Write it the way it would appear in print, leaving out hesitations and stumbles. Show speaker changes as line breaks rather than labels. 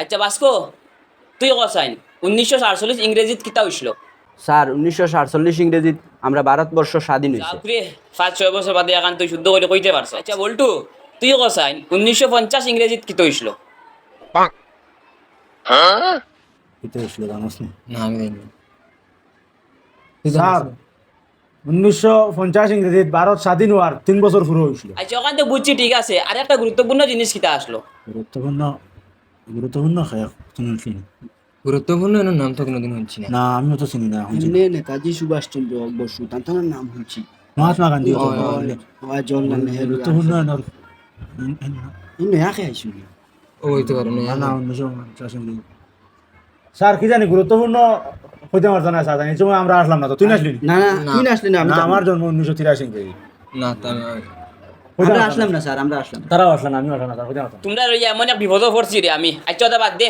আচ্ছা বাস্কো তুই কসাইন 1947 ইংরেজিত কিতা হইছিল?
স্যার 1947 ইংরেজিত আমরা ভারতবর্ষ স্বাধীন হয়েছে।
বাপরে 5-6 বছর বাদে এখন তুই শুদ্ধ করে কইতে পারছ। আচ্ছা বল্টু তুই কসাইন 1950 ইংরেজিত কিতা হইছিল?
এটা হয়েছিল জানোস না?
না আমি জানি না।
স্যার 1950 ইংরেজিত ভারত স্বাধীন হওয়ার 3 বছর পুরো হয়েছিল।
আচ্ছা ওখান তো বুঝছি ঠিক আছে, আর একটা গুরুত্বপূর্ণ জিনিস কিতা আসলো?
গুরুত্বপূর্ণ গুরুত্বপূর্ণ খেয়ে তুমি চিনি
গুরুত্বপূর্ণ এর নাম তো কোনোদিন শুনছি না।
না, আমিও তো চিনি না এখন চিনি।
এমনি নেতাজি সুভাষচন্দ্র বসু তার নাম শুনছি।
মহাত্মা গান্ধী
ও,
জওয়াহরলাল নেহেরু
গুরুত্বপূর্ণ
নয়া খেয়ে আইসি।
ও হইতে পারে
না
না।
1950 ইংরেজি। স্যার কি জানি গুরুত্বপূর্ণ হইতে আমার জানা স্যার, জানি এই সময় আমরা আসলাম না, তো তুই আসলি
না না তুই না আসলি না, আমি
না?
তো-
আমার জন্ম 1983 ইংরেজি।
না তা
আমরা আসলাম না স্যার, আমরা আসলাম না।
তারাও আসলাম না, আমিও আসলাম না, স্যার হইতে পারতাম।
তোমরা রইয়া এমন এক বিপদ পড়ছি রে আমি। আচ্ছা ওটা বাদ দে,